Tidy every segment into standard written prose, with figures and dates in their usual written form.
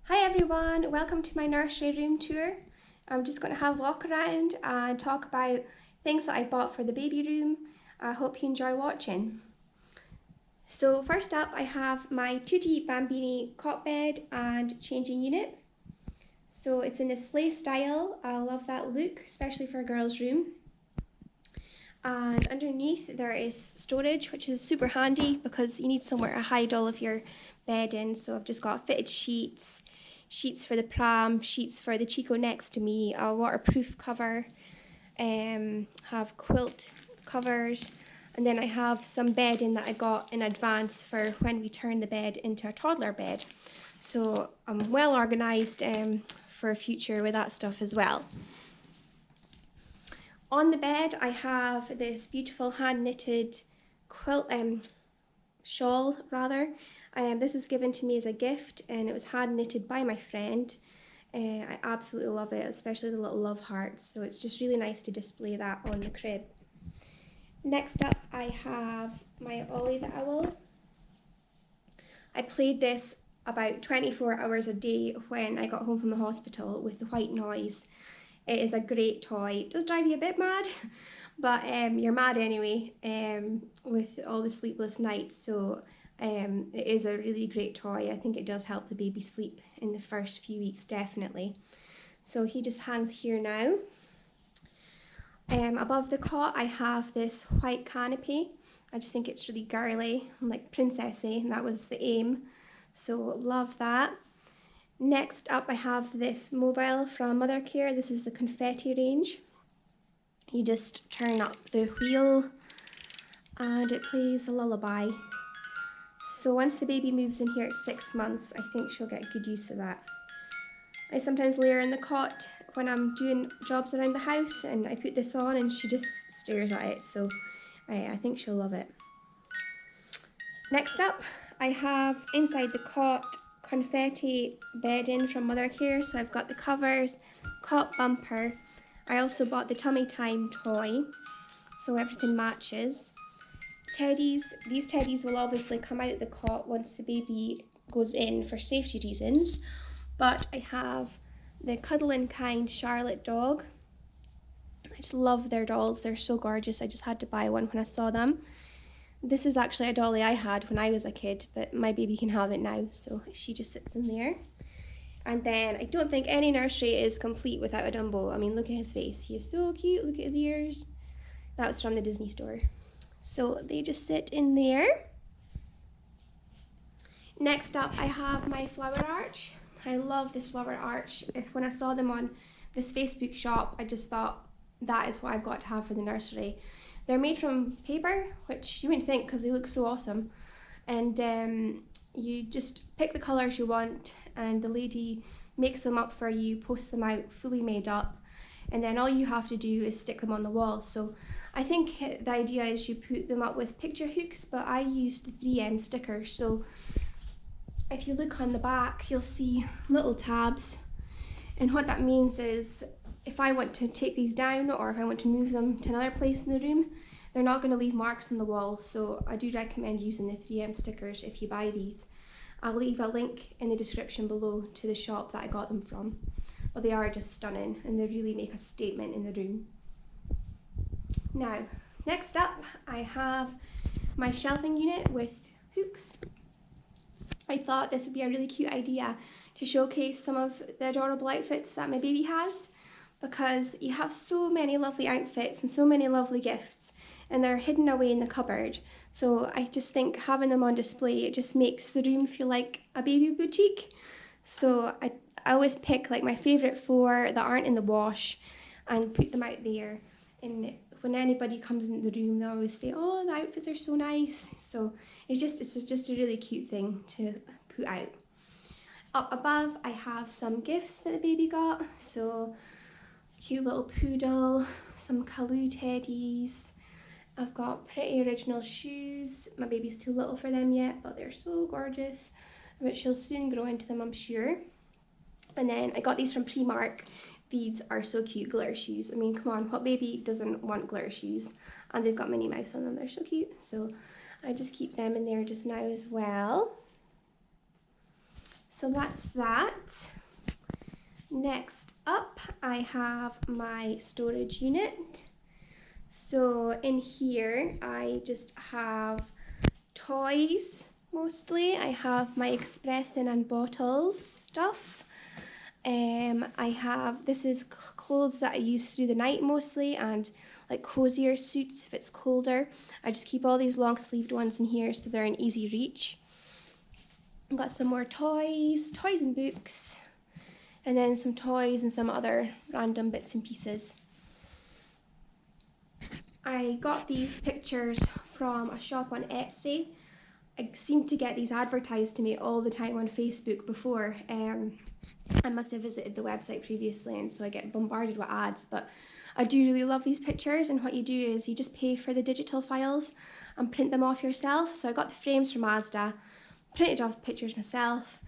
Hi everyone, welcome to my nursery room tour. I'm just going to have a walk around and talk about things that I bought for the baby room. I hope you enjoy watching. So first up I have my Tutti Bambini cot bed and changing unit. So it's in the sleigh style. I love that look, especially for a girl's room. And underneath there is storage, which is super handy because you need somewhere to hide all of your bed in. So I've just got fitted sheets for the pram, sheets for the Chico next to me, a waterproof cover, have quilt covers, and then I have some bedding that I got in advance for when we turn the bed into a toddler bed. So I'm well organised for future with that stuff as well. On the bed I have this beautiful hand knitted quilt shawl rather. This was given to me as a gift and it was hand knitted by my friend. I absolutely love it, especially the little love hearts, so it's just really nice to display that on the crib. Next up I have my Ollie the Owl. I played this about 24 hours a day when I got home from the hospital with the white noise. It is a great toy. It does drive you a bit mad, but you're mad anyway with all the sleepless nights, so it is a really great toy. I think it does help the baby sleep in the first few weeks, definitely. So he just hangs here now. Above the cot I have this white canopy. I just think it's really girly and like princessy, and that was the aim. So love that. Next up I have this mobile from Mothercare. This is the confetti range. You just turn up the wheel and it plays a lullaby. So once the baby moves in here at 6 months, I think she'll get good use of that. I sometimes lay her in the cot when I'm doing jobs around the house and I put this on and she just stares at it, so I think she'll love it. Next up, I have inside the cot confetti bedding from Mothercare. So I've got the covers, cot bumper. I also bought the tummy time toy, so everything matches. Teddies. These teddies will obviously come out the cot once the baby goes in for safety reasons, but I have the Cuddle and Kind Charlotte dog. I just love their dolls. They're so gorgeous. I just had to buy one when I saw them. This is actually a dolly I had when I was a kid, but my baby can have it now, so she just sits in there. And then I don't think any nursery is complete without a Dumbo. I mean, look at his face. He is so cute. Look at his ears. That was from the Disney store. So they just sit in there. Next up, I have my flower arch. I love this flower arch. When I saw them on this Facebook shop, I just thought that is what I've got to have for the nursery. They're made from paper, which you wouldn't think because they look so awesome. And you just pick the colours you want and the lady makes them up for you, posts them out fully made up, and then all you have to do is stick them on the wall. So I think the idea is you put them up with picture hooks, but I used the 3M stickers. So if you look on the back, you'll see little tabs, and what that means is if I want to take these down or if I want to move them to another place in the room, they're not going to leave marks on the wall. So I do recommend using the 3M stickers if you buy these. I'll leave a link in the description below to the shop that I got them from. But they are just stunning and they really make a statement in the room. Now, next up I have my shelving unit with hooks. I thought this would be a really cute idea to showcase some of the adorable outfits that my baby has, because you have so many lovely outfits and so many lovely gifts and they're hidden away in the cupboard. So I just think having them on display, it just makes the room feel like a baby boutique. So I always pick like my favourite 4 that aren't in the wash and put them out there, and when anybody comes into the room they always say, oh, the outfits are so nice. So it's just a really cute thing to put out. Up above I have some gifts that the baby got. So cute little poodle, some Kaloo teddies. I've got pretty original shoes. My baby's too little for them yet, but they're so gorgeous. But she'll soon grow into them, I'm sure. And then I got these from Primark. These are so cute, glitter shoes. I mean, come on, what baby doesn't want glitter shoes? And they've got Minnie Mouse on them, they're so cute. So I just keep them in there just now as well. So that's that. Next up, I have my storage unit. So in here, I just have toys mostly. I have my expressing and bottles stuff. This is clothes that I use through the night mostly, and like cozier suits if it's colder. I just keep all these long sleeved ones in here so they're in easy reach. I've got some more toys and books, and then some toys and some other random bits and pieces. I got these pictures from a shop on Etsy. I seem to get these advertised to me all the time on Facebook before. I must have visited the website previously, and so I get bombarded with ads, but I do really love these pictures, and what you do is you just pay for the digital files and print them off yourself. So I got the frames from Asda, printed off the pictures myself,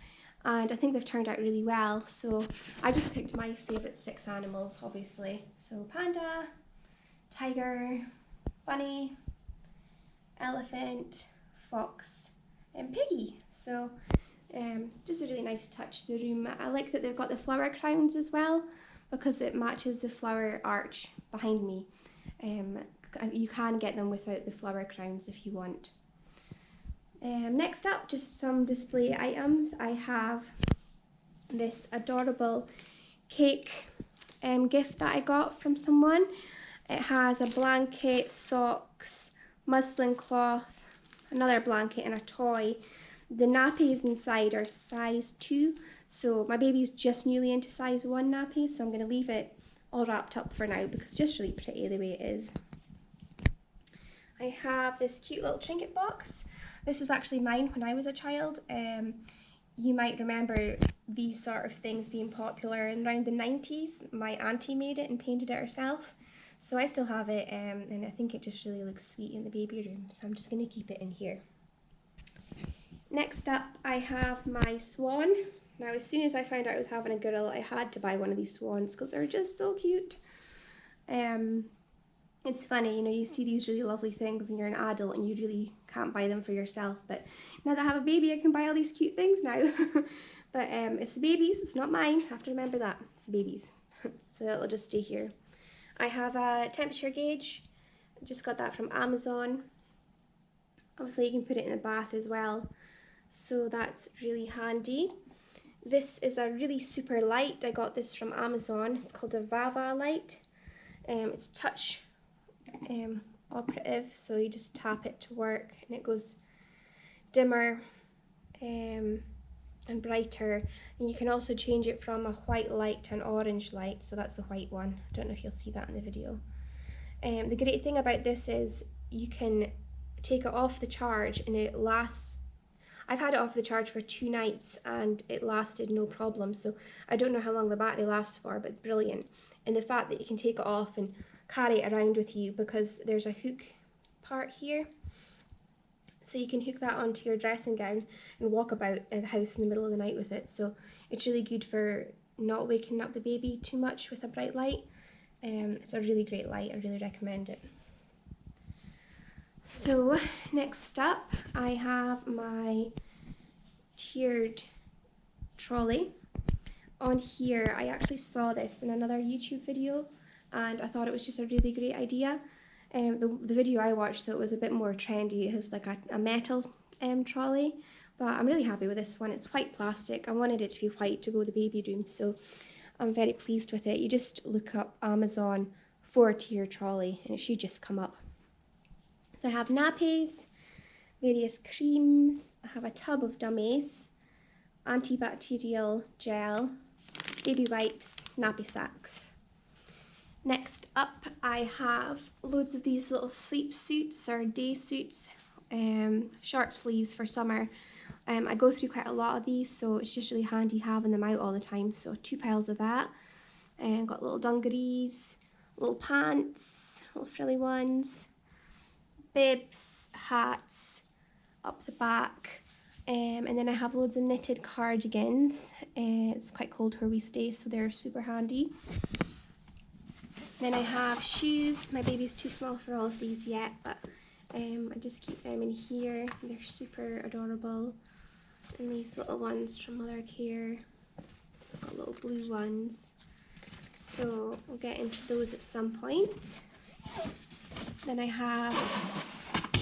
and I think they've turned out really well. So I just picked my favourite 6 animals, obviously. So panda, tiger, bunny, elephant, fox, and piggy. So just a really nice touch to the room. I like that they've got the flower crowns as well, because it matches the flower arch behind me. You can get them without the flower crowns if you want. Next up, just some display items. I have this adorable cake gift that I got from someone. It has a blanket, socks, muslin cloth, another blanket, and a toy. The nappies inside are size 2, so my baby's just newly into size 1 nappies, so I'm going to leave it all wrapped up for now because it's just really pretty the way it is. I have this cute little trinket box. This was actually mine when I was a child. You might remember these sort of things being popular in around the 90s. My auntie made it and painted it herself. So I still have it, and I think it just really looks sweet in the baby room, so I'm just going to keep it in here. Next up, I have my swan. Now, as soon as I found out I was having a girl, I had to buy one of these swans because they're just so cute. It's funny, you know, you see these really lovely things and you're an adult and you really can't buy them for yourself, but now that I have a baby, I can buy all these cute things now. But it's the baby's, it's not mine. I have to remember that. It's the baby's. So it'll just stay here. I have a temperature gauge. I just got that from Amazon. Obviously you can put it in a bath as well, so that's really handy. This is a really super light. I got this from Amazon. It's called a Vava light. It's touch operative, so you just tap it to work and it goes dimmer and brighter, and you can also change it from a white light to an orange light, so that's the white one. I don't know if you'll see that in the video. The great thing about this is you can take it off the charge and it lasts. I've had it off the charge for 2 nights and it lasted no problem, so I don't know how long the battery lasts for, but it's brilliant. And the fact that you can take it off and carry it around with you, because there's a hook part here, so you can hook that onto your dressing gown and walk about the house in the middle of the night with it. So it's really good for not waking up the baby too much with a bright light. It's a really great light. I really recommend it. So next up, I have my tiered trolley. On here, I actually saw this in another YouTube video and I thought it was just a really great idea. The video I watched, though, it was a bit more trendy. It was like a metal trolley, but I'm really happy with this one. It's white plastic. I wanted it to be white to go to the baby room, so I'm very pleased with it. You just look up Amazon 4-tier trolley and it should just come up. So I have nappies, various creams, I have a tub of dummies, antibacterial gel, baby wipes, nappy sacks. Next up, I have loads of these little sleep suits or day suits, short sleeves for summer. I go through quite a lot of these, so it's just really handy having them out all the time. So 2 piles of that. Got little dungarees, little pants, little frilly ones, bibs, hats, up the back. And then I have loads of knitted cardigans. It's quite cold where we stay, so they're super handy. Then I have shoes. My baby's too small for all of these yet, but I just keep them in here. They're super adorable. And these little ones from Mother Care. Got little blue ones. So we'll get into those at some point. Then I have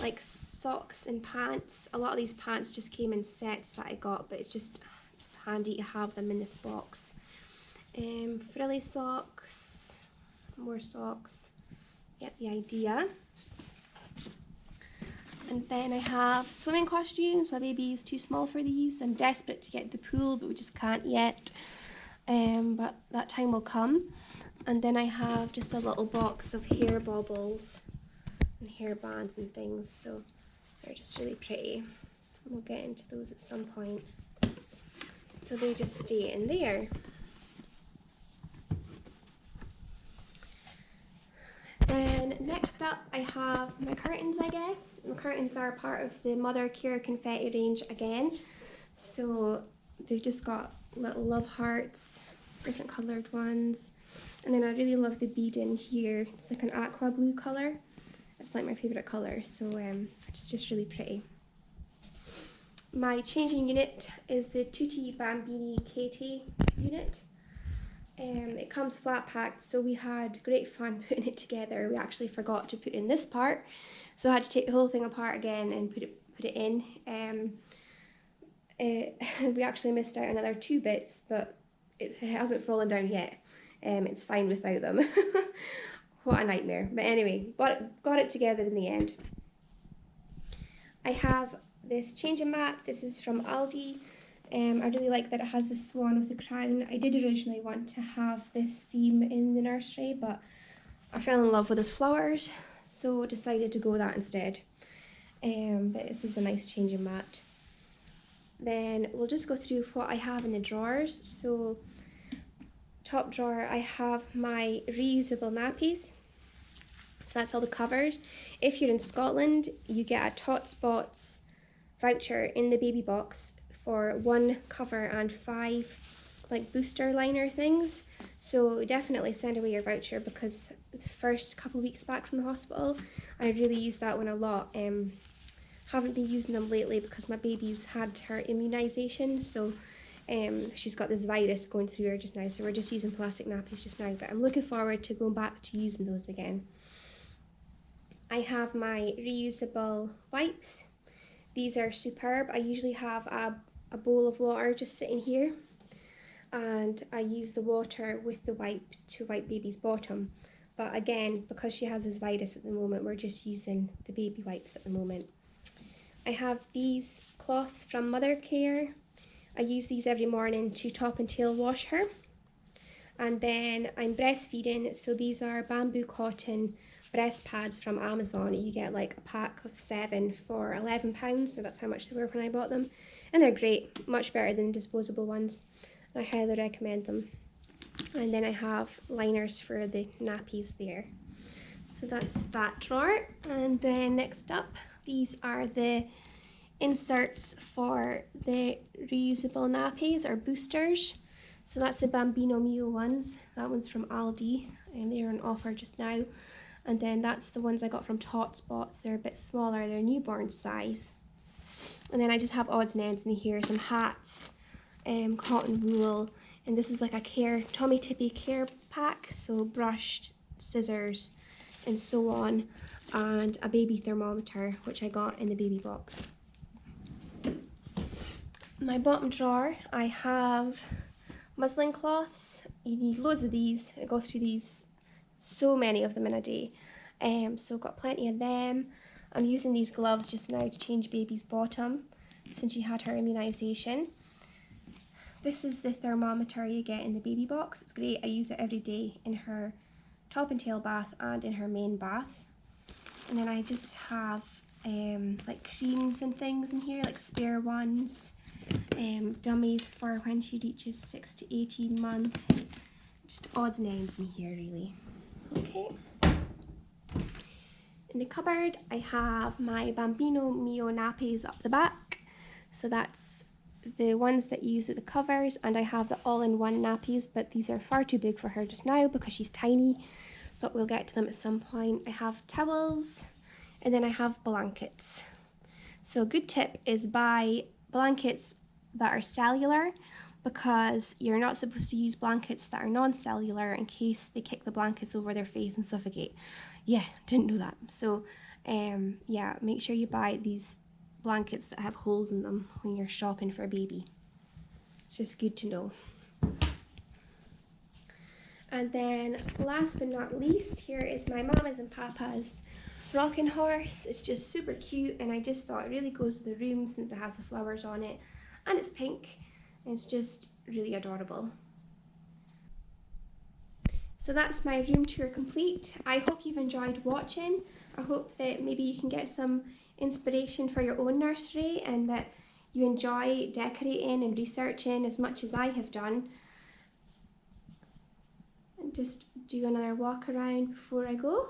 like socks and pants. A lot of these pants just came in sets that I got, but it's just handy to have them in this box. Frilly socks, more socks, get the idea. And then I have swimming costumes. My baby is too small for these. I'm desperate to get the pool, but we just can't yet. But that time will come. And then I have just a little box of hair baubles and hair bands and things, so they're just really pretty. We'll get into those at some point. So they just stay in there. Then next up I have my curtains, I guess. My curtains are part of the Mother Care confetti range again. So they've just got little love hearts, different coloured ones. And then I really love the bead in here. It's like an aqua blue colour. It's like my favourite colour, so it's just really pretty. My changing unit is the Tutti Bambini Katie unit. It comes flat packed, so we had great fun putting it together. We actually forgot to put in this part, so I had to take the whole thing apart again and put it in. We actually missed out another 2 bits, but it hasn't fallen down yet. It's fine without them. What a nightmare. But anyway, got it together in the end. I have this changing mat. This is from Aldi. I really like that it has the swan with the crown. I did originally want to have this theme in the nursery, but I fell in love with his flowers, so decided to go with that instead. But this is a nice changing mat. Then we'll just go through what I have in the drawers. So top drawer, I have my reusable nappies. So that's all the covers. If you're in Scotland, you get a Tot Spots voucher in the baby box for 1 cover and 5 like booster liner things. So definitely send away your voucher, because the first couple of weeks back from the hospital, I really used that one a lot. Haven't been using them lately because my baby's had her immunisation, so she's got this virus going through her just now, so we're just using plastic nappies just now, but I'm looking forward to going back to using those again. I have my reusable wipes. These are superb. I usually have a bowl of water just sitting here, and I use the water with the wipe to wipe baby's bottom. But again, because she has this virus at the moment, we're just using the baby wipes at the moment. I have these cloths from Mother Care. I use these every morning to top and tail wash her. And then I'm breastfeeding, so these are bamboo cotton breast pads from Amazon. You get like a pack of 7 for £11, so that's how much they were when I bought them. And they're great, much better than disposable ones. I highly recommend them. And then I have liners for the nappies there. So that's that drawer. And then next up, these are the inserts for the reusable nappies or boosters. So that's the Bambino Mio ones. That one's from Aldi, and they're on offer just now. And then that's the ones I got from Tot Spots. They're a bit smaller, they're newborn size. And then I just have odds and ends in here, some hats, cotton wool, and this is like a Tommy Tippy care pack, so brushed, scissors, and so on, and a baby thermometer, which I got in the baby box. My bottom drawer, I have muslin cloths. You need loads of these. I go through these, so many of them in a day. So got plenty of them. I'm using these gloves just now to change baby's bottom since she had her immunisation. This is the thermometer you get in the baby box. It's great. I use it every day in her top and tail bath and in her main bath. And then I just have like creams and things in here, like spare ones, dummies for when she reaches 6 to 18 months. Just odds and ends in here, really. Okay. In the cupboard, I have my Bambino Mio nappies up the back. So that's the ones that you use with the covers, and I have the all-in-one nappies, but these are far too big for her just now because she's tiny, but we'll get to them at some point. I have towels, and then I have blankets. So a good tip is buy blankets that are cellular, because you're not supposed to use blankets that are non-cellular in case they kick the blankets over their face and suffocate. Yeah, didn't know that. So yeah, make sure you buy these blankets that have holes in them when you're shopping for a baby. It's just good to know. And then last but not least, here is my mama's and papa's rocking horse. It's just super cute, and I just thought it really goes with the room since it has the flowers on it and it's pink, and it's just really adorable. So that's my room tour complete. I hope you've enjoyed watching. I hope that maybe you can get some inspiration for your own nursery and that you enjoy decorating and researching as much as I have done. And just do another walk around before I go.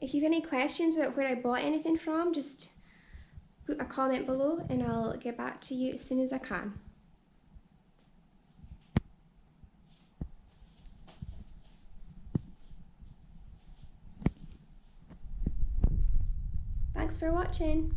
If you have any questions about where I bought anything from, just put a comment below and I'll get back to you as soon as I can. Thanks for watching.